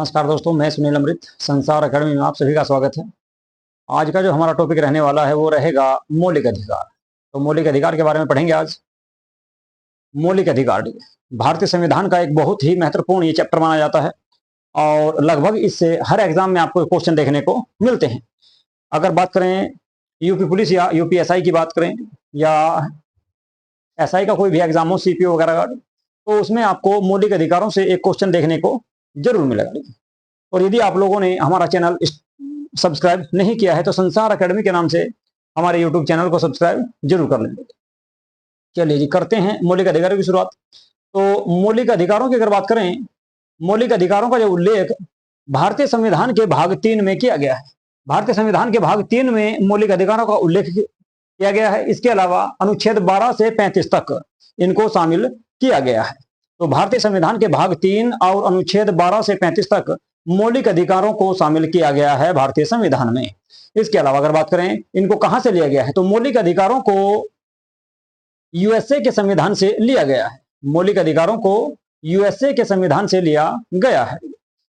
नमस्कार दोस्तों, मैं सुनील अमृत संसार अकेडमी में आप सभी का स्वागत है। आज का जो हमारा टॉपिक रहने वाला है वो रहेगा मौलिक अधिकार। तो मौलिक अधिकार के बारे में पढ़ेंगे आज। मौलिक अधिकार भारतीय संविधान का एक बहुत ही महत्वपूर्ण ये चैप्टर माना जाता है और लगभग इससे हर एग्जाम में आपको क्वेश्चन देखने को मिलते हैं। अगर बात करें यूपी पुलिस या यूपीएसआई की बात करें या एसआई का कोई भी एग्जाम हो, सीपीओ वगैरह का, तो उसमें आपको मौलिक अधिकारों से एक क्वेश्चन देखने को जरूर मिलेगा। और यदि आप लोगों ने हमारा चैनल सब्सक्राइब नहीं किया है तो संसार अकेडमी के नाम से हमारे यूट्यूब चैनल को सब्सक्राइब जरूर कर लेंगे। चलिए जी, करते हैं मौलिक अधिकारों की शुरुआत। तो मौलिक अधिकारों की अगर बात करें, मौलिक अधिकारों का जो उल्लेख भारतीय संविधान के भाग 3 में किया गया है। भारतीय संविधान के भाग 3 में मौलिक अधिकारों का उल्लेख किया गया है। इसके अलावा अनुच्छेद 12 से 35 तक इनको शामिल किया गया है। तो भारतीय संविधान के भाग 3 और अनुच्छेद 12 से 35 तक मौलिक अधिकारों को शामिल किया गया है भारतीय संविधान में। इसके अलावा अगर बात करें इनको कहां से लिया गया है, तो मौलिक अधिकारों को यूएसए के संविधान से लिया गया है। मौलिक अधिकारों को यूएसए के संविधान से लिया गया है।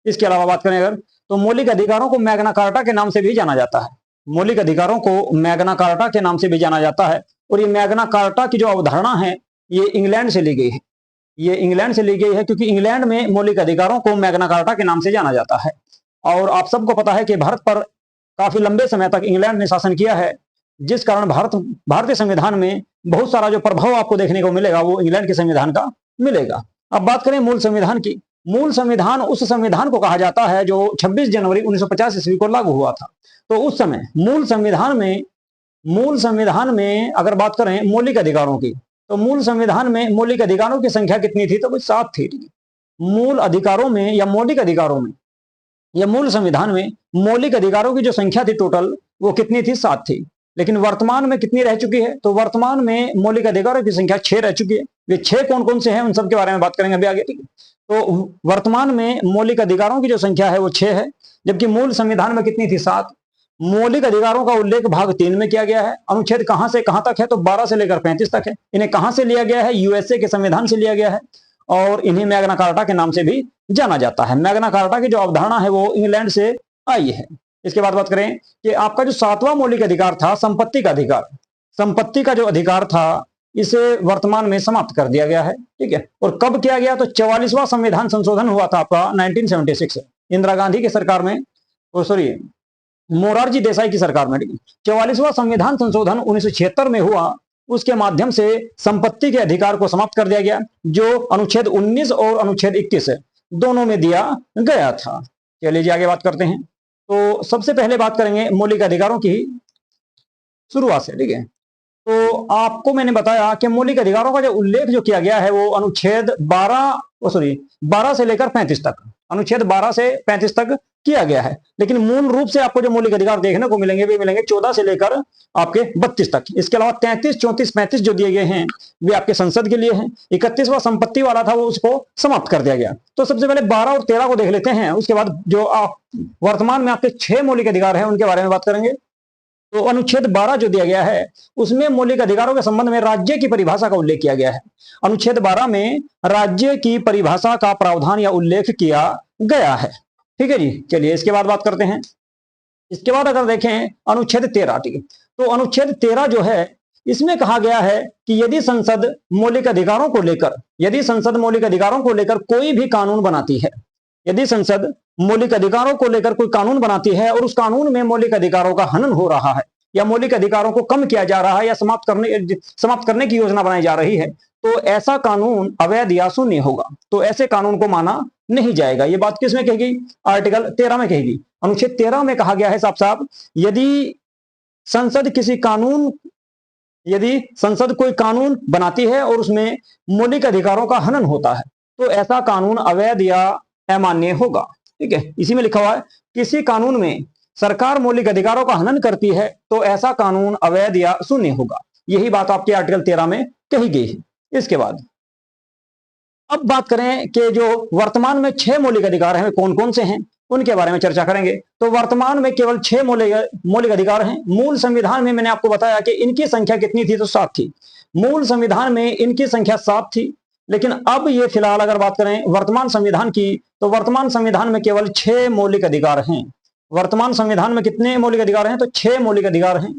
इसके अलावा बात करें अगर, तो मौलिक अधिकारों को मैग्ना कार्टा के नाम से भी जाना जाता है। मौलिक अधिकारों को मैग्ना कार्टा के नाम से भी जाना जाता है। और ये मैग्ना कार्टा की जो अवधारणा है ये इंग्लैंड से ली गई है। ये इंग्लैंड से ली गई है क्योंकि इंग्लैंड में मौलिक अधिकारों को मैग्ना कार्टा के नाम से जाना जाता है। और आप सबको पता है कि भारत पर काफी लंबे समय तक इंग्लैंड ने शासन किया है, जिस कारण भारतीय संविधान में बहुत सारा जो प्रभाव आपको देखने को मिलेगा वो इंग्लैंड के संविधान का मिलेगा। अब बात करें मूल संविधान की। मूल संविधान उस संविधान को कहा जाता है जो 26 जनवरी 1950 ईस्वी को लागू हुआ था। तो उस समय मूल संविधान में अगर बात करें मौलिक अधिकारों की, तो मूल संविधान में मौलिक अधिकारों की संख्या कितनी थी, तो 7 थी। मूल अधिकारों में या मौलिक अधिकारों में या मूल संविधान में मौलिक अधिकारों की जो संख्या थी टोटल वो कितनी थी, 7 थी। लेकिन वर्तमान में कितनी रह चुकी है, तो वर्तमान में मौलिक अधिकारों की संख्या 6 रह चुकी है। वे 6 कौन कौन से हैं उन सब के बारे में बात करेंगे अभी आगे, ठीक है। तो वर्तमान में मौलिक अधिकारों की जो संख्या है वो 6 है, जबकि मूल संविधान में कितनी थी, 7। मौलिक अधिकारों का उल्लेख भाग 3 में किया गया है। अनुच्छेद कहां से कहां तक है, तो 12 से लेकर 35 तक है। इन्हें कहां से लिया गया है, यूएसए के संविधान से लिया गया है और इन्हें मैग्ना कार्टा के नाम से भी जाना जाता है। मैग्ना कार्टा की जो अवधारणा है वो इंग्लैंड से आई है। इसके बाद बात करें कि आपका जो 7वां मौलिक अधिकार था संपत्ति का अधिकार, संपत्ति का जो अधिकार था इसे वर्तमान में समाप्त कर दिया गया है, ठीक है। और कब किया गया, तो 44वां संविधान संशोधन हुआ था आपका 1976 इंदिरा गांधी की सरकार में, मोरारजी देसाई की सरकार में। 44वां संविधान संशोधन 1976 में हुआ। उसके माध्यम से संपत्ति के अधिकार को समाप्त कर दिया गया, जो अनुच्छेद 19 और अनुच्छेद 21 दोनों में दिया गया था। चलिए जी आगे बात करते हैं। तो सबसे पहले बात करेंगे मौलिक अधिकारों की शुरुआत से, ठीक है। तो आपको मैंने बताया कि मौलिक अधिकारों का जो उल्लेख जो किया गया है वो अनुच्छेद 12 से लेकर 35 तक, अनुच्छेद 12 से 35 तक किया गया है। लेकिन मूल रूप से आपको जो मौलिक अधिकार देखने को मिलेंगे वे मिलेंगे 14 से लेकर आपके 32 तक। इसके अलावा 33, 34, 35 जो दिए गए हैं वे आपके संसद के लिए हैं। 31वां संपत्ति वाला था वो उसको समाप्त कर दिया गया। तो सबसे पहले 12 और 13 को देख लेते हैं। उसके बाद जो आप वर्तमान में आपके 6 मौलिक अधिकार हैं उनके बारे में बात करेंगे। तो अनुच्छेद 12 जो दिया गया है उसमें मौलिक अधिकारों के संबंध में राज्य की परिभाषा का उल्लेख किया गया है। अनुच्छेद 12 में राज्य की परिभाषा का प्रावधान या उल्लेख किया गया है, ठीक है जी। चलिए इसके बाद बात करते हैं। इसके बाद अगर देखें अनुच्छेद 13, ठीक है। तो अनुच्छेद 13 जो है इसमें कहा गया है कि यदि संसद मौलिक अधिकारों को लेकर कोई भी कानून बनाती है, यदि संसद मौलिक अधिकारों को लेकर कोई कानून बनाती है और उस कानून में मौलिक अधिकारों का हनन हो रहा है या मौलिक अधिकारों को कम किया जा रहा है या समाप्त करने की योजना बनाई जा रही है, तो ऐसा कानून अवैध या शून्य होगा। तो ऐसे कानून को माना नहीं जाएगा। ये बात किसमें कही गई, आर्टिकल 13 में कही गई। अनुच्छेद 13 में कहा गया है साफ साफ, यदि संसद कोई कानून बनाती है और उसमें मौलिक अधिकारों का हनन होता है तो ऐसा कानून अवैध या अमान्य होगा, ठीक है। इसी में लिखा हुआ है किसी कानून में सरकार मौलिक अधिकारों का हनन करती है तो ऐसा कानून अवैध या शून्य होगा। यही बात आपके आर्टिकल 13 में कही गई है। इसके बाद अब बात करें कि जो वर्तमान में 6 मौलिक अधिकार हैं कौन कौन से हैं उनके बारे में चर्चा करेंगे। तो वर्तमान में केवल 6 मौलिक अधिकार हैं। मूल संविधान में मैंने आपको बताया कि इनकी संख्या कितनी थी, तो 7 थी। मूल संविधान में इनकी संख्या 7 थी। लेकिन अब ये फिलहाल अगर बात करें वर्तमान संविधान की, तो वर्तमान संविधान में केवल 6 मौलिक अधिकार हैं। वर्तमान संविधान में कितने मौलिक अधिकार हैं? तो 6 मौलिक अधिकार हैं।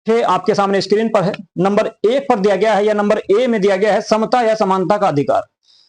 6 आपके सामने स्क्रीन पर है। नंबर 1 पर दिया गया है या नंबर ए में दिया गया है समता या समानता का अधिकार।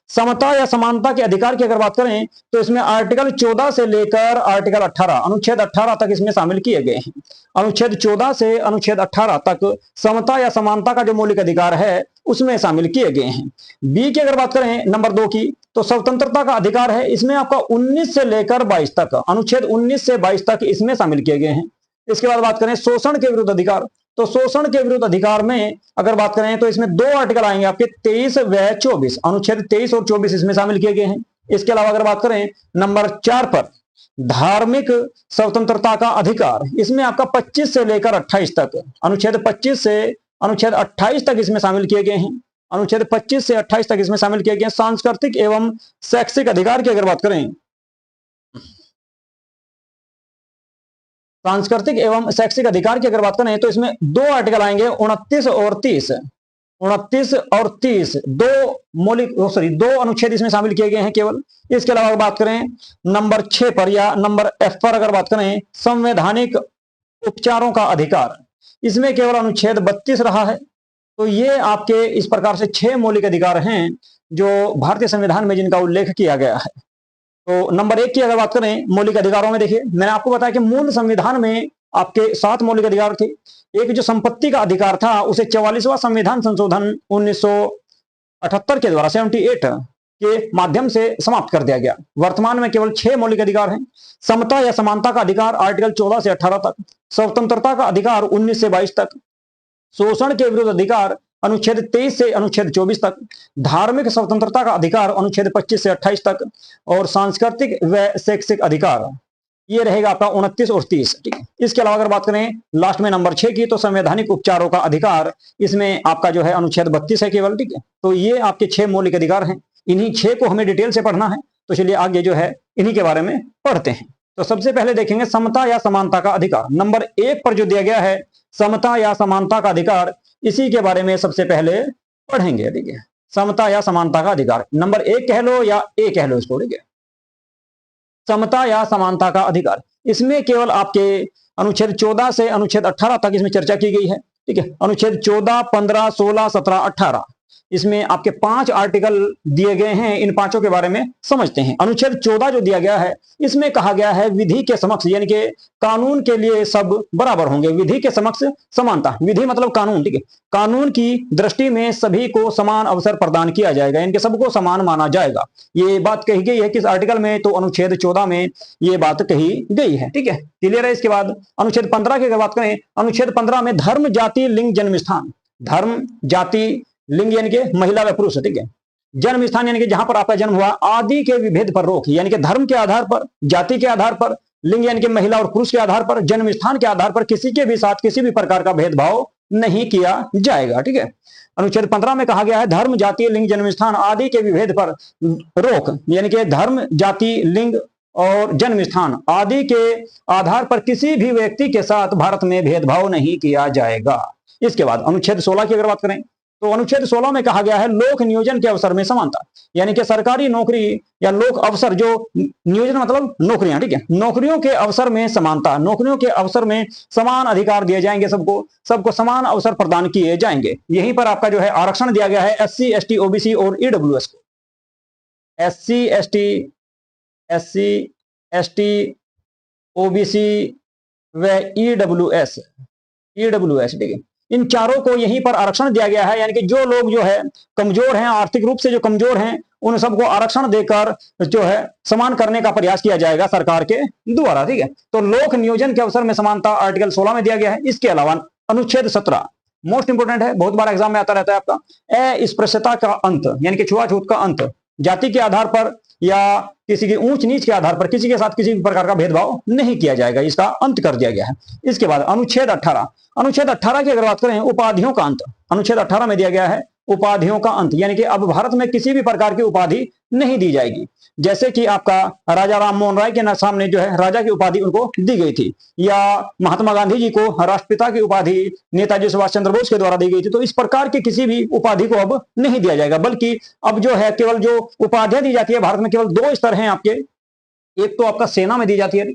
समता या समानता के अधिकार की अगर बात करें तो इसमें आर्टिकल 14 से लेकर आर्टिकल 18 अनुच्छेद 18 तक इसमें शामिल किए गए हैं। अनुच्छेद 14 से अनुच्छेद 18 तक समता या समानता का जो मौलिक अधिकार है उसमें शामिल किए गए हैं। बी की अगर बात करें नंबर 2 की, तो स्वतंत्रता का अधिकार है। इसमें आपका 19 से लेकर 22 तक, अनुच्छेद 19 से 22 तक इसमें शामिल किए गए हैं। इसके बाद बात करें शोषण के विरुद्ध अधिकार, तो शोषण के विरुद्ध अधिकार में अगर बात करें तो इसमें 2 आर्टिकल आएंगे आपके 23 व 24, अनुच्छेद 23 और 24 इसमें शामिल किए गए हैं। इसके अलावा अगर बात करें नंबर 4 पर धार्मिक स्वतंत्रता का अधिकार, इसमें आपका 25 से लेकर 28 तक, अनुच्छेद 25 से अनुच्छेद 28 तक इसमें शामिल किए गए हैं। अनुच्छेद 25 से 28 तक इसमें शामिल किए गए हैं। सांस्कृतिक एवं शैक्षिक अधिकार की अगर बात करें, सांस्कृतिक एवं शैक्षिक अधिकार की अगर बात करें तो इसमें 2 आर्टिकल आएंगे 29 और 30, 29 और 30 दो अनुच्छेद इसमें शामिल किए गए हैं केवल। इसके अलावा बात करें नंबर 6 पर या नंबर एफ पर अगर बात करें संवैधानिक उपचारों का अधिकार, इसमें केवल अनुच्छेद 32 रहा है। तो ये आपके इस प्रकार से 6 मौलिक अधिकार हैं जो भारतीय संविधान में जिनका उल्लेख किया गया है। तो नंबर 1 की अगर बात करें मौलिक अधिकारों में, देखिए मैंने आपको बताया कि मूल संविधान में आपके 7 मौलिक अधिकार थे। एक जो संपत्ति का अधिकार था उसे 44वां संविधान संशोधन 1978 के द्वारा 78 के माध्यम से समाप्त कर दिया गया। वर्तमान में केवल 6 मौलिक अधिकार हैं। समता या समानता का अधिकार आर्टिकल 14 से 18 तक, स्वतंत्रता का अधिकार 19 से 22 तक, शोषण के विरुद्ध अधिकार अनुच्छेद 23 से अनुच्छेद 24 तक, धार्मिक स्वतंत्रता का अधिकार अनुच्छेद 25 से 28 तक, और सांस्कृतिक व शैक्षिक अधिकार ये रहेगा आपका 29 और 30। ठीक है। इसके अलावा अगर बात करें लास्ट में नंबर 6 की, तो संवैधानिक उपचारों का अधिकार, इसमें आपका जो है अनुच्छेद 32 है केवल। ठीक है। तो ये आपके 6 मौलिक अधिकार हैं। इन्हीं 6 को हमें डिटेल से पढ़ना है, तो चलिए आगे जो है इन्हीं के बारे में पढ़ते हैं। तो सबसे पहले देखेंगे समता या समानता का अधिकार। नंबर 1 पर जो दिया गया है समता या समानता का अधिकार, इसी के बारे में सबसे पहले पढ़ेंगे। ठीक है। समता या समानता का अधिकार नंबर 1 कह लो या ए कह लो इसको। ठीक है। समता या समानता का अधिकार, इसमें केवल आपके अनुच्छेद 14 से अनुच्छेद 18 तक इसमें चर्चा की गई है। ठीक है। अनुच्छेद 14, 15, 16, 17, 18 इसमें आपके 5 आर्टिकल दिए गए हैं। इन पांचों के बारे में समझते हैं। अनुच्छेद 14 जो दिया गया है, इसमें कहा गया है विधि के समक्ष, यानी कि कानून के लिए सब बराबर होंगे। विधि के समक्ष समानता, विधि मतलब कानून। ठीक है। कानून की दृष्टि में सभी को समान अवसर प्रदान किया जाएगा, इनके सबको समान माना जाएगा। ये बात कही गई है किस आर्टिकल में? तो अनुच्छेद 14 में ये बात कही गई है। ठीक है। क्लियर है। इसके बाद अनुच्छेद 15 की अगर बात करें, अनुच्छेद 15 में धर्म, जाति, लिंग, जन्म स्थान, धर्म, जाति, लिंग यानी कि महिला व पुरुष। ठीक है। जन्म स्थान यानी कि जहां पर आपका जन्म हुआ, आदि के विभेद पर रोक, यानी कि धर्म के आधार पर, जाति के आधार पर, लिंग यानी कि महिला और पुरुष के आधार पर, जन्म स्थान के आधार पर किसी के भी साथ किसी भी प्रकार का भेदभाव नहीं किया जाएगा। ठीक है। अनुच्छेद 15 में कहा गया है धर्म, जाति, लिंग, जन्म स्थान आदि के विभेद पर रोक, यानी कि धर्म, जाति, लिंग और जन्म स्थान आदि के आधार पर किसी भी व्यक्ति के साथ भारत में भेदभाव नहीं किया जाएगा। इसके बाद अनुच्छेद 16 की अगर बात करें, तो अनुच्छेद 16 में कहा गया है लोक नियोजन के अवसर में समानता, यानी कि सरकारी नौकरी या लोक अवसर, जो नियोजन मतलब नौकरियां। ठीक है। नौकरियों के अवसर में समानता, नौकरियों के अवसर में समान अधिकार दिए जाएंगे, सबको समान अवसर प्रदान किए जाएंगे। यहीं पर आपका जो है आरक्षण दिया गया है SC, ST, OBC और EWS को। SC, ST, OBC व EWS। ठीक है। इन चारों को यहीं पर आरक्षण दिया गया है, यानी कि जो लोग जो है कमजोर हैं, आर्थिक रूप से जो कमजोर हैं, उन सबको आरक्षण देकर जो है समान करने का प्रयास किया जाएगा सरकार के द्वारा। ठीक है। तो लोक नियोजन के अवसर में समानता आर्टिकल 16 में दिया गया है। इसके अलावा अनुच्छेद 17 मोस्ट इंपोर्टेंट है, बहुत बार एग्जाम में आता रहता है आपका, अस्पृश्यता का अंत, यानी कि छुआछूत का अंत, जाति के आधार पर या किसी की ऊंच नीच के आधार पर किसी के साथ किसी भी प्रकार का भेदभाव नहीं किया जाएगा, इसका अंत कर दिया गया है। इसके बाद अनुच्छेद 18, अनुच्छेद 18 की अगर बात करें उपाधियों का अंत, अनुच्छेद 18 में दिया गया है उपाधियों का अंत, यानी कि अब भारत में किसी भी प्रकार की उपाधि नहीं दी जाएगी। जैसे कि आपका राजा राम मोहन राय के सामने जो है राजा की उपाधि उनको दी गई थी, या महात्मा गांधी जी को राष्ट्रपिता की उपाधि नेताजी सुभाष चंद्र बोस के द्वारा दी गई थी। तो इस प्रकार की किसी भी उपाधि को अब नहीं दिया जाएगा, बल्कि अब जो है केवल जो उपाधियां दी जाती है भारत में, केवल दो स्तर हैं आपके। एक तो आपका सेना में दी जाती है,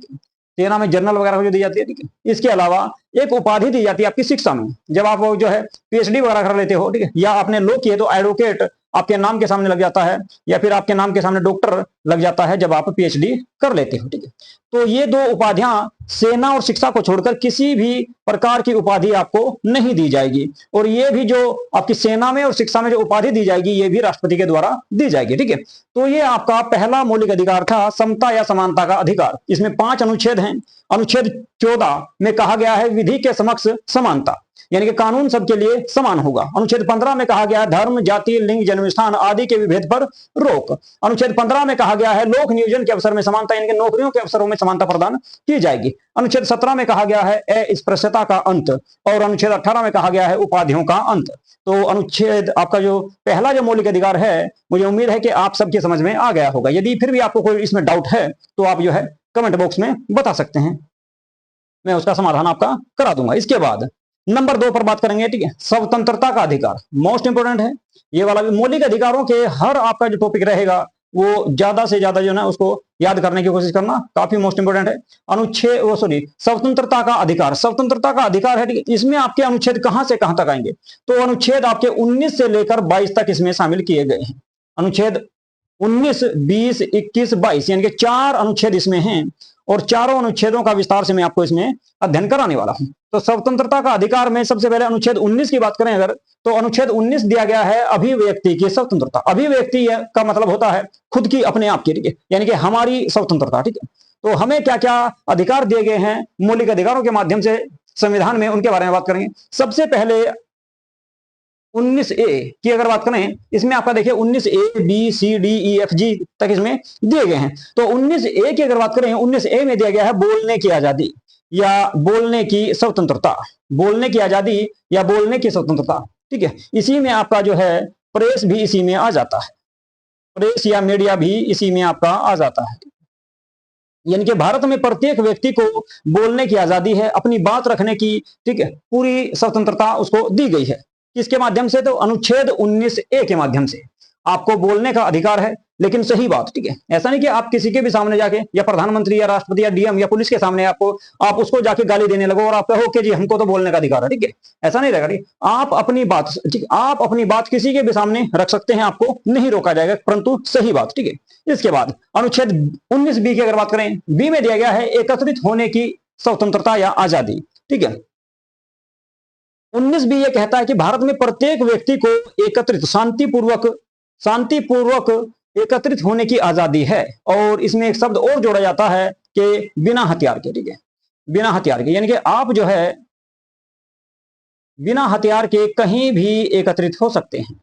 सेना में जनरल वगैरह को जो दी जाती है, ठीक है। इसके अलावा एक उपाधि दी जाती है आपकी शिक्षा में, जब आप जो है पीएचडी वगैरह कर लेते हो, ठीक है, या आपने लॉ किए तो एडवोकेट आपके नाम के सामने लग जाता है, या फिर आपके नाम के सामने डॉक्टर लग जाता है जब आप पीएचडी कर लेते हो, ठीक है। तो ये दो उपाधियां सेना और शिक्षा को छोड़कर किसी भी प्रकार की उपाधि आपको नहीं दी जाएगी। और ये भी जो आपकी सेना में और शिक्षा में जो उपाधि दी जाएगी ये भी राष्ट्रपति के द्वारा दी जाएगी, ठीक है। तो ये आपका पहला मौलिक अधिकार था, समता या समानता का अधिकार। इसमें 5 अनुच्छेद हैं। अनुच्छेद 14 में कहा गया है विधि के समक्ष समानता, यानी कि कानून सबके लिए समान होगा। अनुच्छेद 15 में कहा गया है धर्म, जाति, लिंग, जन्मस्थान आदि के विभेद पर रोक। अनुच्छेद 15 में कहा गया है लोक नियोजन के अवसर में समानता, यानी कि नौकरियों के अवसरों में समानता प्रदान की जाएगी। अनुच्छेद 17 में कहा गया है अस्पृश्यता का अंत, और अनुच्छेद 18 में कहा गया है उपाधियों का अंत। तो अनुच्छेद आपका जो पहला जो मौलिक अधिकार है, मुझे उम्मीद है कि आप सबकी समझ में आ गया होगा। यदि फिर भी आपको कोई इसमें डाउट है तो आप जो है कमेंट बॉक्स में बता सकते हैं, मैं उसका समाधान आपका करा दूंगा। इसके बाद नंबर 2 पर बात करेंगे, ठीक है, स्वतंत्रता का अधिकार। मोस्ट इंपोर्टेंट है ये वाला भी। मौलिक अधिकारों के हर आपका जो टॉपिक रहेगा वो ज्यादा से ज्यादा जो है उसको याद करने की कोशिश करना, काफी मोस्ट इंपोर्टेंट है। अनुच्छेद स्वतंत्रता का अधिकार, स्वतंत्रता का अधिकार है, ठीक है। इसमें आपके अनुच्छेद कहां से कहां तक आएंगे, तो अनुच्छेद आपके 19 से लेकर 22 तक इसमें शामिल किए गए हैं। अनुच्छेद 19, 20, 21, 22 यानी कि 4 अनुच्छेद इसमें हैं, और चारों अनुच्छेदों का विस्तार से मैं आपको इसमें अध्ययन कराने वाला हूं। तो स्वतंत्रता का अधिकार में सबसे पहले अनुच्छेद 19 की बात करें अगर, तो अनुच्छेद 19 दिया गया है अभिव्यक्ति की स्वतंत्रता। अभिव्यक्ति का मतलब होता है खुद की, अपने आप की, ठीक है, यानी कि हमारी स्वतंत्रता, ठीक है। तो हमें क्या क्या अधिकार दिए गए हैं मौलिक अधिकारों के माध्यम से संविधान में, उनके बारे में बात करेंगे। सबसे पहले 19A की अगर बात करें, इसमें आपका देखिए 19A B C D E F G तक इसमें दिए गए हैं। तो 19A की अगर बात करें, 19A में दिया गया है बोलने की आजादी या बोलने की स्वतंत्रता, बोलने की आजादी या बोलने की स्वतंत्रता, ठीक है। इसी में आपका जो है प्रेस भी इसी में आ जाता है, प्रेस या मीडिया भी इसी में आपका आ जाता है। यानी कि भारत में प्रत्येक व्यक्ति को बोलने की आजादी है, अपनी बात रखने की, ठीक है, पूरी स्वतंत्रता उसको दी गई है। किसके माध्यम से, तो अनुच्छेद 19A के माध्यम से आपको बोलने का अधिकार है, लेकिन सही बात, ठीक है। ऐसा नहीं कि आप किसी के भी सामने जाके, या प्रधानमंत्री या राष्ट्रपति या डीएम या पुलिस के सामने आप उसको जाके गाली देने लगो और आप कहो कि जी हमको तो बोलने का अधिकार है, ठीक है। ऐसा नहीं रहेगा, ठीक। आप अपनी बात, ठीक, आप अपनी बात किसी के भी सामने रख सकते हैं, आपको नहीं रोका जाएगा, परंतु सही बात, ठीक है। इसके बाद अनुच्छेद 19B की अगर बात करें, बी में दिया गया है एकत्रित होने की स्वतंत्रता या आजादी, ठीक है। 19B ये कहता है कि भारत में प्रत्येक व्यक्ति को एकत्रित शांतिपूर्वक एकत्रित होने की आजादी है। और इसमें एक शब्द और जोड़ा जाता है कि बिना हथियार के, ठीक है, बिना हथियार के, यानी कि आप जो है बिना हथियार के कहीं भी एकत्रित हो सकते हैं,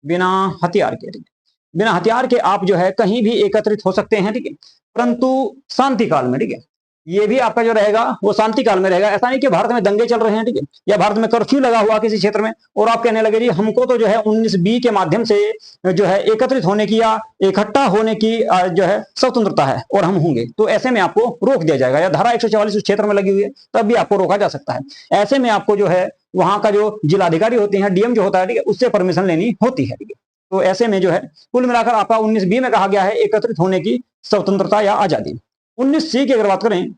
बिना हथियार के, ठीक है, बिना हथियार के आप जो है कहीं भी एकत्रित हो सकते हैं, ठीक है, परंतु शांति काल में, ठीक है। ये भी आपका जो रहेगा वो शांति काल में रहेगा। ऐसा नहीं कि भारत में दंगे चल रहे हैं, ठीक है, या भारत में कर्फ्यू लगा हुआ किसी क्षेत्र में और आप कहने लगे जी हमको तो जो है 19B के माध्यम से जो है एकत्रित होने की या इकट्ठा होने की जो है स्वतंत्रता है और हम होंगे, तो ऐसे में आपको रोक दिया जाएगा। या धारा 144 उस क्षेत्र में लगी हुई है तब भी आपको रोका जा सकता है। ऐसे में आपको जो है वहां का जो जिलाधिकारी होते हैं, डीएम जो होता है, ठीक है, उससे परमिशन लेनी होती है, ठीक है। तो ऐसे में जो है कुल मिलाकर आपका 19B में कहा गया है एकत्रित होने की स्वतंत्रता या आजादी। 19C की अगर बात करें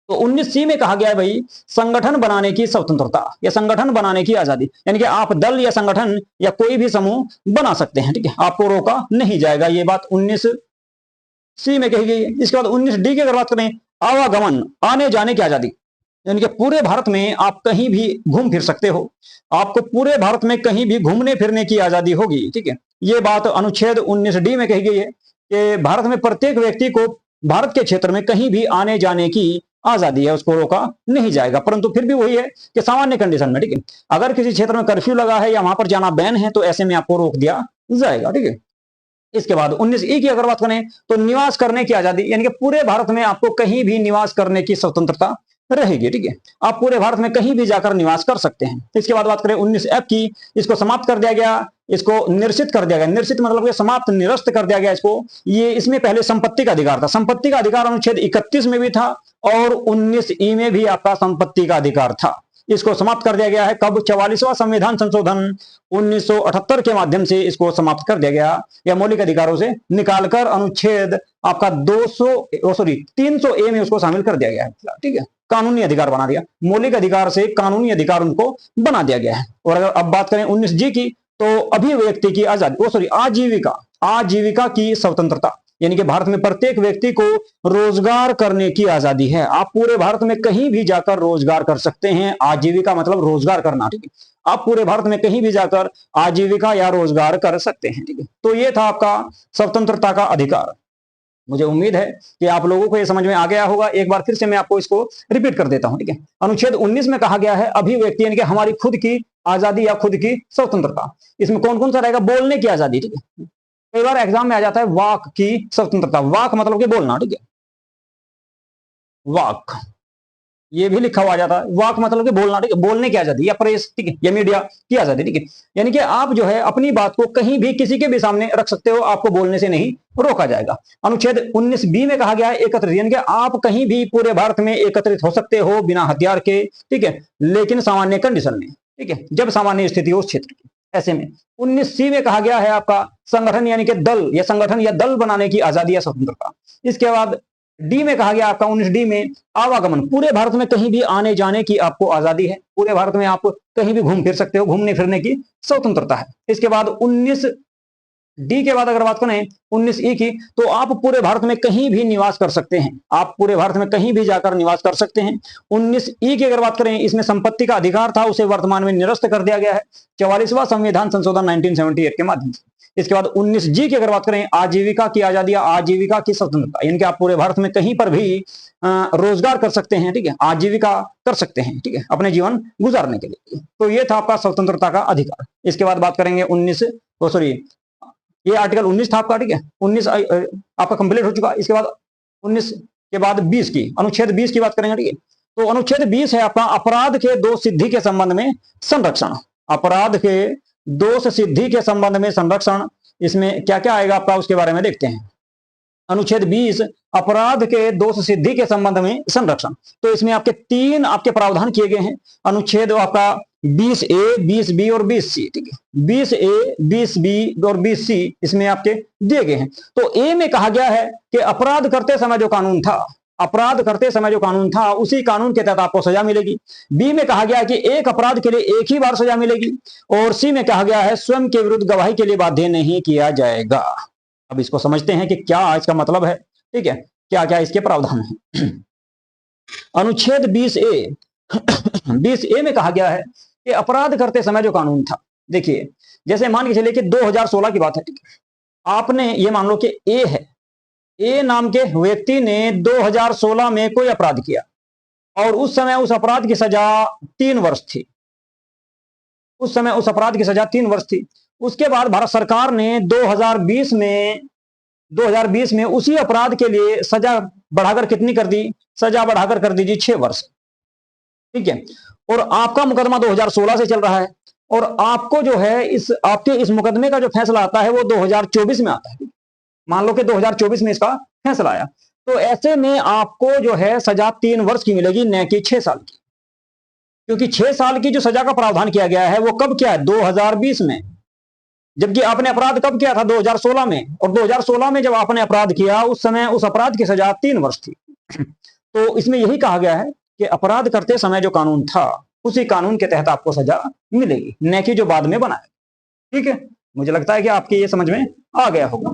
तो 19C में कहा गया है भाई संगठन बनाने की स्वतंत्रता या संगठन बनाने की आजादी, यानी कि आप दल या संगठन या कोई भी समूह बना सकते हैं, ठीक है, आपको रोका नहीं जाएगा। ये बात 19C में कही गई है। इसके बाद 19D की अगर बात करें, आवागमन, आने जाने की आजादी, यानी कि पूरे भारत में आप कहीं भी घूम फिर सकते हो, आपको पूरे भारत में कहीं भी घूमने फिरने की आजादी होगी, ठीक है। ये बात अनुच्छेद 19D में कही गई है कि भारत में प्रत्येक व्यक्ति को भारत के क्षेत्र में कहीं भी आने जाने की आजादी है, उसको रोका नहीं जाएगा। परंतु फिर भी वही है कि सामान्य कंडीशन में, ठीक है, अगर किसी क्षेत्र में कर्फ्यू लगा है या वहां पर जाना बैन है तो ऐसे में आपको रोक दिया जाएगा, ठीक है। इसके बाद 19E की अगर बात करें तो निवास करने की आजादी, यानी कि पूरे भारत में आपको कहीं भी निवास करने की स्वतंत्रता रहेगी। ठीक है, आप पूरे भारत में कहीं भी जाकर निवास कर सकते हैं। इसके बाद बात करें 19F की, इसको समाप्त कर दिया गया, इसको निरसित कर दिया गया। निरसित मतलब कि समाप्त, निरस्त कर दिया गया इसको। ये इसमें पहले संपत्ति का अधिकार था। संपत्ति का अधिकार अनुच्छेद 31 में भी था और 19E में भी आपका संपत्ति का अधिकार था। इसको समाप्त कर दिया गया है। कब? 44वां संविधान संशोधन 1978 के माध्यम से इसको समाप्त कर दिया गया, या मौलिक अधिकारों से निकालकर अनुच्छेद आपका 300A में उसको शामिल कर दिया गया है। ठीक है, कानूनी अधिकार बना दिया, मौलिक अधिकार से कानूनी अधिकार उनको बना दिया गया है। और अगर अब बात करें 19G की, तो अभिव्यक्ति की आजादी, आजीविका की स्वतंत्रता, यानी कि भारत में प्रत्येक व्यक्ति को रोजगार करने की आजादी है। आप पूरे भारत में कहीं भी जाकर रोजगार कर सकते हैं। आजीविका मतलब रोजगार करना। ठीक है, आप पूरे भारत में कहीं भी जाकर आजीविका या रोजगार कर सकते हैं। ठीक है, तो ये था आपका स्वतंत्रता का अधिकार। मुझे उम्मीद है कि आप लोगों को ये समझ में आ गया होगा। एक बार फिर से मैं आपको इसको रिपीट कर देता हूं। ठीक है, अनुच्छेद 19 में कहा गया है अभिव्यक्ति, यानी कि हमारी खुद की आजादी या खुद की स्वतंत्रता। इसमें कौन कौन सा रहेगा? बोलने की आजादी। ठीक है, कई बार एग्जाम में आ जाता है वाक की स्वतंत्रता। वाक मतलब कि बोलना। ठीक है, वाक ये भी लिखा हुआ जाता है। वाक मतलब कि बोलना। ठीक है, बोलने की आजादी, या प्रेस, ठीक है, या मीडिया की आजादी। ठीक है, यानी कि आप जो है अपनी बात को कहीं भी किसी के भी सामने रख सकते हो, आपको बोलने से नहीं रोका जाएगा। अनुच्छेद 19B में कहा गया है एकत्रित, यानी कि आप कहीं भी पूरे भारत में एकत्रित हो सकते हो बिना हथियार के। ठीक है, लेकिन सामान्य कंडीशन में। ठीक है, जब सामान्य स्थिति हो उस क्षेत्र की, ऐसे में। 19C में कहा गया है आपका संगठन, यानी कि दल या संगठन या दल बनाने की आजादी या स्वतंत्रता। इसके बाद डी में कहा गया आपका 19D में आवागमन, पूरे भारत में कहीं भी आने जाने की आपको आजादी है। पूरे भारत में आप कहीं भी घूम फिर सकते हो, घूमने फिरने की स्वतंत्रता है। इसके बाद 19D के बाद अगर बात करें 19E की, तो आप पूरे भारत में कहीं भी निवास कर सकते हैं। आप पूरे भारत में कहीं भी जाकर निवास कर सकते हैं। 19E की अगर बात करें, इसमें संपत्ति का अधिकार था, उसे वर्तमान में निरस्त कर दिया गया है 44वां संविधान संशोधन 1978 के माध्यम से। इसके बाद 19G की अगर बात करें, आजीविका की आजादी, आजीविका की स्वतंत्रता, यानी कि आप पूरे भारत में कहीं पर भी रोजगार कर सकते हैं। ठीक है, आजीविका कर सकते हैं। ठीक है, अपने जीवन गुजारने के लिए। तो ये था आपका स्वतंत्रता का अधिकार। इसके बाद बात करेंगे ये आर्टिकल 19 था आपका। ठीक है, 19 आपका कंप्लीट हो चुका। इसके बाद 19 के बाद 20 की, अनुच्छेद 20 की बात करेंगे। ठीक है, तो अनुच्छेद 20 है आपका अपराध के दोष सिद्धि के संबंध में संरक्षण। अपराध के दोष सिद्धि के संबंध में संरक्षण, इसमें क्या क्या आएगा आपका, उसके बारे में देखते हैं। अनुच्छेद 20 अपराध के दोष सिद्धि के संबंध में संरक्षण, तो इसमें आपके 3 आपके प्रावधान किए गए हैं। अनुच्छेद आपका 20A, 20B और 20C। ठीक है, 20A, 20B और 20C इसमें आपके दिए गए हैं। तो ए में कहा गया है कि अपराध करते समय जो कानून था, उसी कानून के तहत आपको सजा मिलेगी। बी में कहा गया है कि एक अपराध के लिए एक ही बार सजा मिलेगी। और सी में कहा गया है स्वयं के विरुद्ध गवाही के लिए बाध्य नहीं किया जाएगा। अब इसको समझते हैं कि क्या इसका मतलब है। ठीक है, क्या क्या इसके प्रावधान है। अनुच्छेद 20A में कहा गया है कि अपराध करते समय जो कानून था, देखिए जैसे मान के चलिए कि 2016 की बात है। ठीक है, आपने ये मान लो कि ए है, ए नाम के व्यक्ति ने 2016 में कोई अपराध किया और उस समय उस अपराध की सजा 3 वर्ष थी। उस समय उस अपराध की सजा 3 वर्ष थी। उसके बाद भारत सरकार ने 2020 में उसी अपराध के लिए सजा बढ़ाकर कितनी कर दी? सजा बढ़ाकर कर दीजिए 6 वर्ष। ठीक है, और आपका मुकदमा 2016 से चल रहा है और आपको जो है आपके इस मुकदमे का जो फैसला आता है वो 2024 में आता है। मान लो कि 2024 में इसका फैसला आया, तो ऐसे में आपको जो है सजा 3 वर्ष की मिलेगी, न कि 6 साल की। क्योंकि 6 साल की जो सजा का प्रावधान किया गया है वो कब किया है? 2020 में। जबकि आपने अपराध कब किया था? 2016 में। और 2016 में जब आपने अपराध किया उस समय उस अपराध की सजा 3 वर्ष थी। तो इसमें यही कहा गया है कि अपराध करते समय जो कानून था उसी कानून के तहत आपको सजा मिलेगी, न कि जो बाद में बनाया। ठीक है, मुझे लगता है कि आपके ये समझ में आ गया होगा।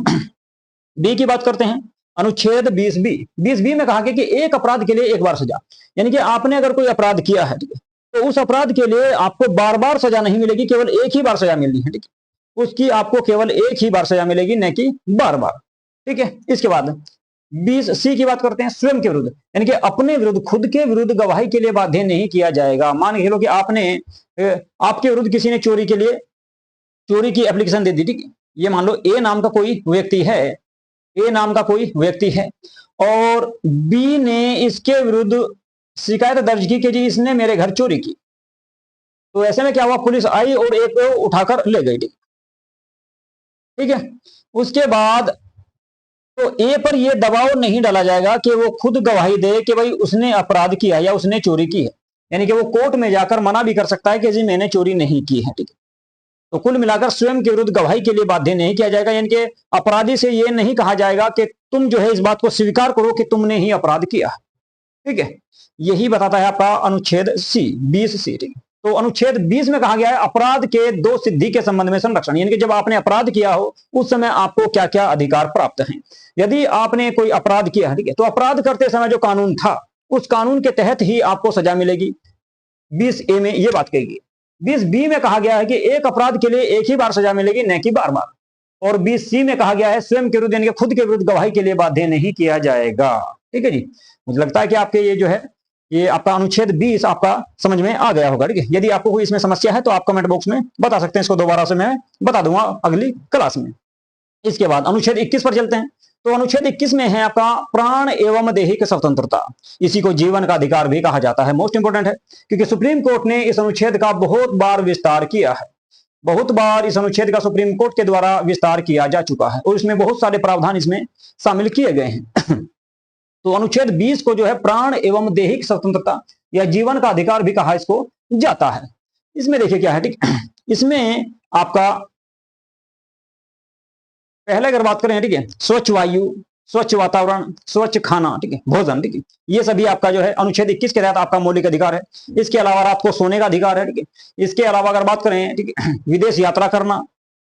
बी की बात करते हैं, अनुच्छेद 20B में कहा गया कि एक अपराध के लिए एक बार सजा, यानी कि आपने अगर कोई अपराध किया है तो उस अपराध के लिए आपको बार बार सजा नहीं मिलेगी, केवल एक ही बार सजा मिलनी है। ठीक है, उसकी आपको केवल एक ही बार सजा मिलेगी, न कि बार बार। ठीक है, इसके बाद 20C की बात करते हैं, स्वयं के विरुद्ध, यानी कि अपने विरुद्ध, खुद के विरुद्ध गवाही के लिए बाध्य नहीं किया जाएगा। मान के चलो कि आपके विरुद्ध किसी ने चोरी की एप्लीकेशन दे दी। ठीक है, ये मान लो ए नाम का कोई व्यक्ति है और बी ने इसके विरुद्ध शिकायत दर्ज की कि जी इसने मेरे घर चोरी की। तो ऐसे में क्या हुआ, पुलिस आई और एक को उठाकर ले गई। ठीक है, उसके बाद तो ए पर यह दबाव नहीं डाला जाएगा कि वो खुद गवाही दे कि भाई उसने अपराध किया या उसने चोरी की है, यानी कि वो कोर्ट में जाकर मना भी कर सकता है कि जी मैंने चोरी नहीं की है। ठीक है, तो कुल मिलाकर स्वयं के विरुद्ध गवाही के लिए बाध्य नहीं किया जाएगा, यानी कि अपराधी से यह नहीं कहा जाएगा कि तुम जो है इस बात को स्वीकार करो कि तुमने ही अपराध किया। ठीक है, यही बताता है आपका अनुच्छेद सी 20C। ठीक है, तो अनुच्छेद 20 में कहा गया है अपराध के दो सिद्धि के संबंध में संरक्षण, यानी कि जब आपने अपराध किया हो उस समय आपको क्या क्या अधिकार प्राप्त हैं। यदि आपने कोई अपराध किया, ठीक है, तो अपराध करते समय जो कानून था उस कानून के तहत ही आपको सजा मिलेगी। 20A में यह बात कही। 20B में कहा गया है कि एक अपराध के लिए एक ही बार सजा मिलेगी, न कि बार बार। और 20C में कहा गया है स्वयं के विरुद्ध यानी कि खुद के विरुद्ध गवाही के लिए बाध्य नहीं किया जाएगा। ठीक है जी, मुझे लगता है कि आपके ये जो है ये आपका अनुच्छेद 20 आपका समझ में आ गया होगा। ठीक है, यदि आपको कोई इसमें समस्या है तो आप कमेंट बॉक्स में बता सकते हैं, इसको दोबारा से मैं बता दूंगा अगली क्लास में। इसके बाद अनुच्छेद 21 पर चलते हैं। तो अनुच्छेद 21 में है आपका प्राण एवं दैहिक स्वतंत्रता, इसी को जीवन का अधिकार भी कहा जाता है। मोस्ट इंपोर्टेंट है क्योंकि सुप्रीम कोर्ट ने इस अनुच्छेद का बहुत बार विस्तार किया है, बहुत बार इस अनुच्छेद का सुप्रीम कोर्ट के द्वारा विस्तार किया जा चुका है और इसमें बहुत सारे प्रावधान इसमें शामिल किए गए हैं। तो अनुच्छेद 20 को जो है प्राण एवं दैहिक स्वतंत्रता या जीवन का अधिकार भी कहा इसको जाता है। इसमें देखिए क्या है, ठीक, इसमें आपका पहले अगर बात करें, ठीक है, स्वच्छ वायु, स्वच्छ वातावरण, स्वच्छ खाना, ठीक है, भोजन, ठीक है, ये सभी आपका जो है अनुच्छेद 21 के तहत आपका मौलिक अधिकार है। इसके अलावा रात को सोने का अधिकार है। ठीक है, इसके अलावा अगर बात करें, ठीक है, विदेश यात्रा करना,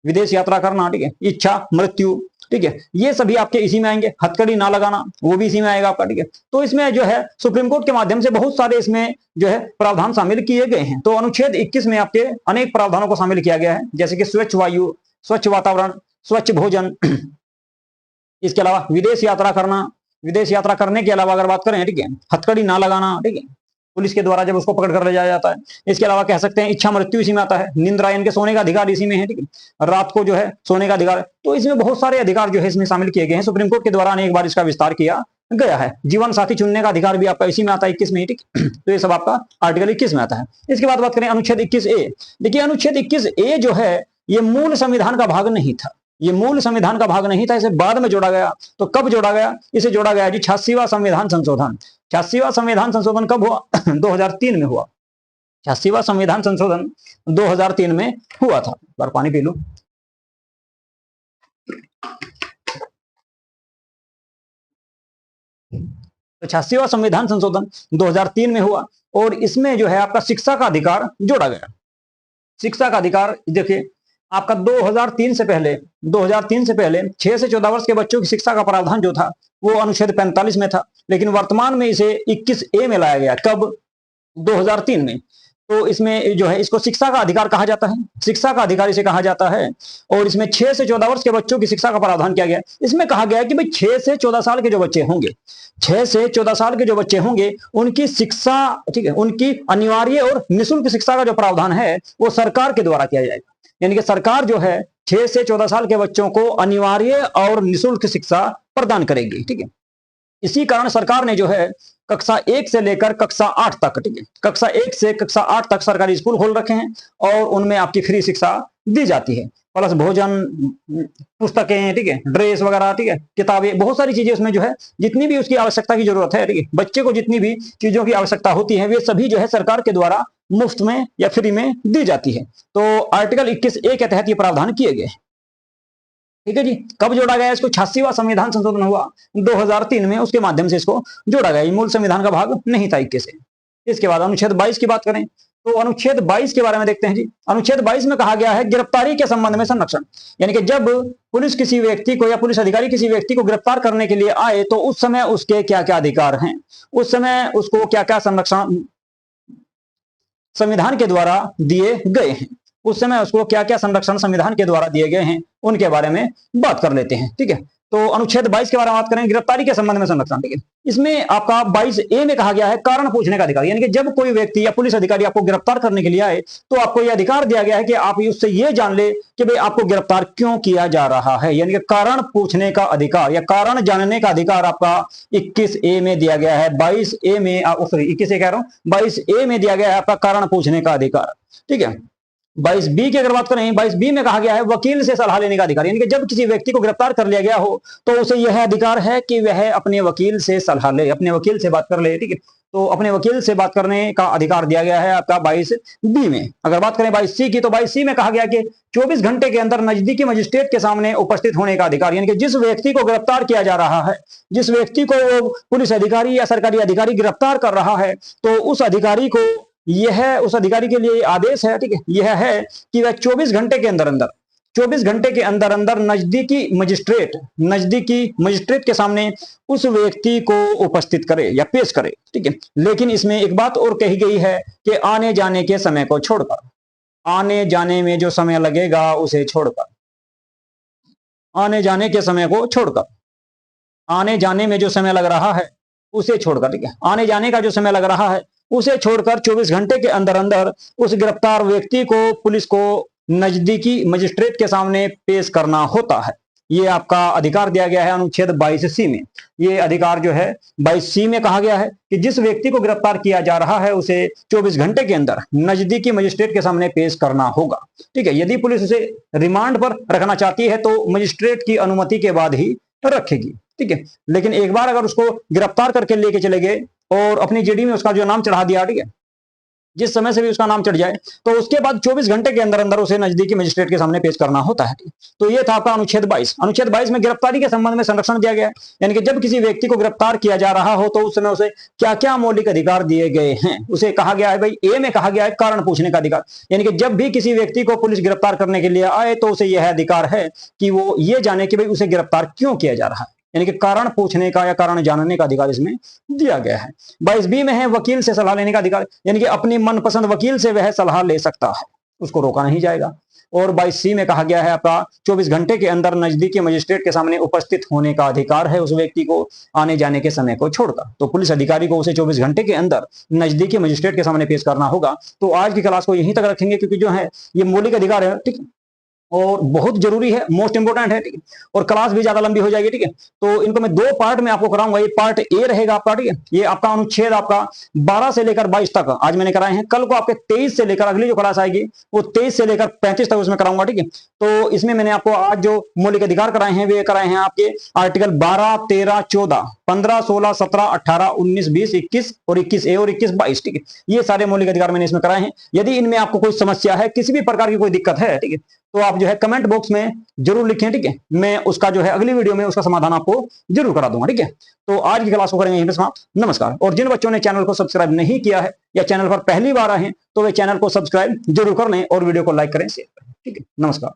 विदेश यात्रा करना, ठीक है, इच्छा मृत्यु, ठीक है, ये सभी आपके इसी में आएंगे। हथकड़ी ना लगाना वो भी इसी में आएगा आपका। ठीक है, तो इसमें जो है सुप्रीम कोर्ट के माध्यम से बहुत सारे इसमें जो है प्रावधान शामिल किए गए हैं। तो अनुच्छेद 21 में आपके अनेक प्रावधानों को शामिल किया गया है, जैसे कि स्वच्छ वायु, स्वच्छ वातावरण, स्वच्छ भोजन, इसके अलावा विदेश यात्रा करना, विदेश यात्रा करने के अलावा अगर बात करें, ठीक है, हथकड़ी ना लगाना, ठीक है, पुलिस के द्वारा जब उसको पकड़ कर ले जाया जाता है। इसके अलावा कह सकते हैं इच्छा मृत्यु इसी में आता है, निंद्रा यानी कि सोने का अधिकार इसी में है। ठीक है, रात को जो है सोने का अधिकार, तो इसमें बहुत सारे अधिकार जो है इसमें शामिल किए गए हैं। सुप्रीम कोर्ट के द्वारा अनेक बार इसका विस्तार किया गया है। जीवन साथी चुनने का अधिकार भी आपका इसी में आता है, 21 में। ठीक, तो ये सब आपका आर्टिकल 21 में आता है। इसके बाद बात करें अनुच्छेद 21A। देखिए अनुच्छेद 21A जो है ये मूल संविधान का भाग नहीं था, ये मूल संविधान का भाग नहीं था, इसे बाद में जोड़ा गया। तो कब जोड़ा गया? इसे जोड़ा गया जी 86वां संविधान संशोधन। 86वां संविधान संशोधन कब हुआ? 2003 में हुआ। 86वां संविधान संशोधन 2003 में हुआ था। एक बार पानी पी लूं। तो 86वां संविधान संशोधन 2003 में हुआ और इसमें जो है आपका शिक्षा का अधिकार जोड़ा गया। शिक्षा का अधिकार देखिए आपका 2003 से पहले 6 से 14 वर्ष के बच्चों की शिक्षा का प्रावधान जो था वो अनुच्छेद 45 में था, लेकिन वर्तमान में इसे 21A में लाया गया। कब? 2003 में। तो इसमें जो है इसको शिक्षा का अधिकार कहा जाता है, शिक्षा का अधिकार इसे कहा जाता है। और इसमें 6 से 14 वर्ष के बच्चों की शिक्षा का प्रावधान किया गया। इसमें कहा गया है कि भाई 6 से 14 साल के जो बच्चे होंगे, 6 से 14 साल के जो बच्चे होंगे उनकी शिक्षा, ठीक है, उनकी अनिवार्य और निःशुल्क शिक्षा का जो प्रावधान है वो सरकार के द्वारा किया जाएगा। यानी कि सरकार जो है 6 से 14 साल के बच्चों को अनिवार्य और निःशुल्क शिक्षा प्रदान करेगी। ठीक है, इसी कारण सरकार ने जो है कक्षा 1 से लेकर कक्षा 8 तक, ठीक है, कक्षा 1 से कक्षा 8 तक सरकारी स्कूल खोल रखे हैं और उनमें आपकी फ्री शिक्षा दी जाती है, प्लस भोजन, पुस्तकें, ठीक है, ड्रेस वगैरह, ठीक है, किताबें, बहुत सारी चीजें उसमें जो है जितनी भी उसकी आवश्यकता की जरूरत है, ठीक है, बच्चे को जितनी भी चीजों की आवश्यकता होती है वे सभी जो है सरकार के द्वारा मुफ्त में या फ्री में दी जाती है। तो आर्टिकल 21A के तहत ये प्रावधान किए गए। ठीक है जी, कब जोड़ा गया इसको? 86वां संविधान संशोधन हुआ 2003 में, उसके माध्यम से इसको जोड़ा गया। ये मूल संविधान का भाग नहीं था 21 से। इसके बाद अनुच्छेद 22 की बात करें तो अनुच्छेद 22 के बारे में देखते हैं जी। अनुच्छेद 22 में कहा गया है गिरफ्तारी के संबंध में संरक्षण, यानी कि जब पुलिस किसी व्यक्ति को या पुलिस अधिकारी किसी व्यक्ति को गिरफ्तार करने के लिए आए तो उस समय उसके क्या क्या अधिकार हैं, उस समय उसको क्या क्या संरक्षण संविधान के द्वारा दिए गए हैं, उस समय उसको क्या क्या संरक्षण संविधान के द्वारा दिए गए हैं, उनके बारे में बात कर लेते हैं। ठीक है, तो अनुच्छेद 22 के बारे में बात करें, गिरफ्तारी के संबंध में संरक्षण। ठीक है, इसमें आपका 22A में कहा गया है कारण पूछने का अधिकार, यानी कि जब कोई व्यक्ति या पुलिस अधिकारी आपको गिरफ्तार करने के लिए आए तो आपको यह अधिकार दिया गया है कि आप उससे यह जान ले कि भाई आपको गिरफ्तार क्यों किया जा रहा है, यानी कि कारण पूछने का अधिकार या कारण जानने का अधिकार आपका 21A में दिया गया है। 22A में, सॉरी 21A कह रहा हूं, 22A में दिया गया है आपका कारण पूछने का अधिकार। ठीक है, 22B की अगर बात करें, 22B में कहा गया है वकील से सलाह लेने का अधिकार, यानी कि जब किसी व्यक्ति को गिरफ्तार कर लिया गया हो तो उसे यह अधिकार है कि वह अपने वकील से सलाह ले, अपने वकील से बात कर ले। ठीक है, तो अपने वकील से बात करने का अधिकार दिया गया है आपका 22B में। अगर बात करें 22C की, तो 22C में कहा गया कि 24 घंटे के अंदर नजदीकी मजिस्ट्रेट के सामने उपस्थित होने का अधिकार, यानी कि जिस व्यक्ति को गिरफ्तार किया जा रहा है, जिस व्यक्ति को पुलिस अधिकारी या सरकारी अधिकारी गिरफ्तार कर रहा है, तो उस अधिकारी को उस अधिकारी के लिए आदेश है, ठीक है, यह है कि वह 24 घंटे के अंदर नजदीकी मजिस्ट्रेट के सामने उस व्यक्ति को उपस्थित करे या पेश करे। ठीक है, लेकिन इसमें एक बात और कही गई है कि आने जाने के समय को छोड़कर, आने जाने में जो समय लगेगा उसे छोड़कर, आने जाने के समय को छोड़कर, आने जाने में जो समय लग रहा है उसे छोड़कर, ठीक है, आने जाने का जो समय लग रहा है उसे छोड़कर 24 घंटे के अंदर अंदर उस गिरफ्तार व्यक्ति को पुलिस को नजदीकी मजिस्ट्रेट के सामने पेश करना होता है। ये आपका अधिकार दिया गया है अनुच्छेद 22C में। ये अधिकार जो है 22C में कहा गया है कि जिस व्यक्ति को गिरफ्तार किया जा रहा है उसे 24 घंटे के अंदर नजदीकी मजिस्ट्रेट के सामने पेश करना होगा। ठीक है, यदि पुलिस उसे रिमांड पर रखना चाहती है तो मजिस्ट्रेट की अनुमति के बाद ही रखेगी। ठीक है, लेकिन एक बार अगर उसको गिरफ्तार करके लेके चले गए और अपनी जेडी में उसका जो नाम चढ़ा दिया, ठीक है, जिस समय से भी उसका नाम चढ़ जाए तो उसके बाद 24 घंटे के अंदर अंदर उसे नजदीकी मजिस्ट्रेट के सामने पेश करना होता है। तो ये था आपका अनुच्छेद 22। अनुच्छेद 22 में गिरफ्तारी के संबंध में संरक्षण दिया गया है, यानी कि जब किसी व्यक्ति को गिरफ्तार किया जा रहा हो तो उस समय उसे क्या क्या मौलिक अधिकार दिए गए हैं, उसे कहा गया है भाई ए में कहा गया है कारण पूछने का अधिकार, यानी कि जब भी किसी व्यक्ति को पुलिस गिरफ्तार करने के लिए आए तो उसे यह अधिकार है कि वो ये जाने कि भाई उसे गिरफ्तार क्यों किया जा रहा है, यानी कि कारण पूछने का या कारण जानने का अधिकार इसमें दिया गया है। 22B में है वकील से सलाह लेने का अधिकार, यानी कि अपनी मनपसंद वकील से वह सलाह ले सकता है, उसको रोका नहीं जाएगा। और 22C में कहा गया है आपका 24 घंटे के अंदर नजदीकी मजिस्ट्रेट के सामने उपस्थित होने का अधिकार है उस व्यक्ति को आने जाने के समय को छोड़कर। तो पुलिस अधिकारी को उसे 24 घंटे के अंदर नजदीकी मजिस्ट्रेट के सामने पेश करना होगा। तो आज की क्लास को यहीं तक रखेंगे क्योंकि जो है ये मौलिक अधिकार है, ठीक है, और बहुत जरूरी है, मोस्ट इंपोर्टेंट है। ठीक है, और क्लास भी ज्यादा लंबी हो जाएगी। ठीक है, तो इनको मैं 2 पार्ट में आपको कराऊंगा। ये पार्ट ए रहेगा आपका, ठीक है, ये आपका अनुच्छेद आपका 12 से लेकर 22 तक आज मैंने कराए हैं। कल को आपके 23 से लेकर अगली जो क्लास आएगी वो 23 से लेकर 35 तक उसमें कराऊंगा। ठीक है, तो इसमें मैंने आपको आज जो मौलिक अधिकार कराए हैं वे कराए हैं आपके आर्टिकल 12, 13, 14, 15, 16, 17, 18, 19, 20, 21 और 21A और 21, 22। ठीक है, ये सारे मौलिक अधिकार मैंने इसमें कराए हैं। यदि इनमें आपको कोई समस्या है, किसी भी प्रकार की कोई दिक्कत है, ठीक है, तो आप जो है कमेंट बॉक्स में जरूर लिखें। ठीक है, मैं उसका जो है अगली वीडियो में उसका समाधान आपको जरूर करा दूंगा। ठीक है, तो आज की क्लास को करेंगे यहीं पे समाप्त। नमस्कार। और जिन बच्चों ने चैनल को सब्सक्राइब नहीं किया है या चैनल पर पहली बार आए हैं तो वे चैनल को सब्सक्राइब जरूर कर लें और वीडियो को लाइक करें, शेयर करें। ठीक है, नमस्कार।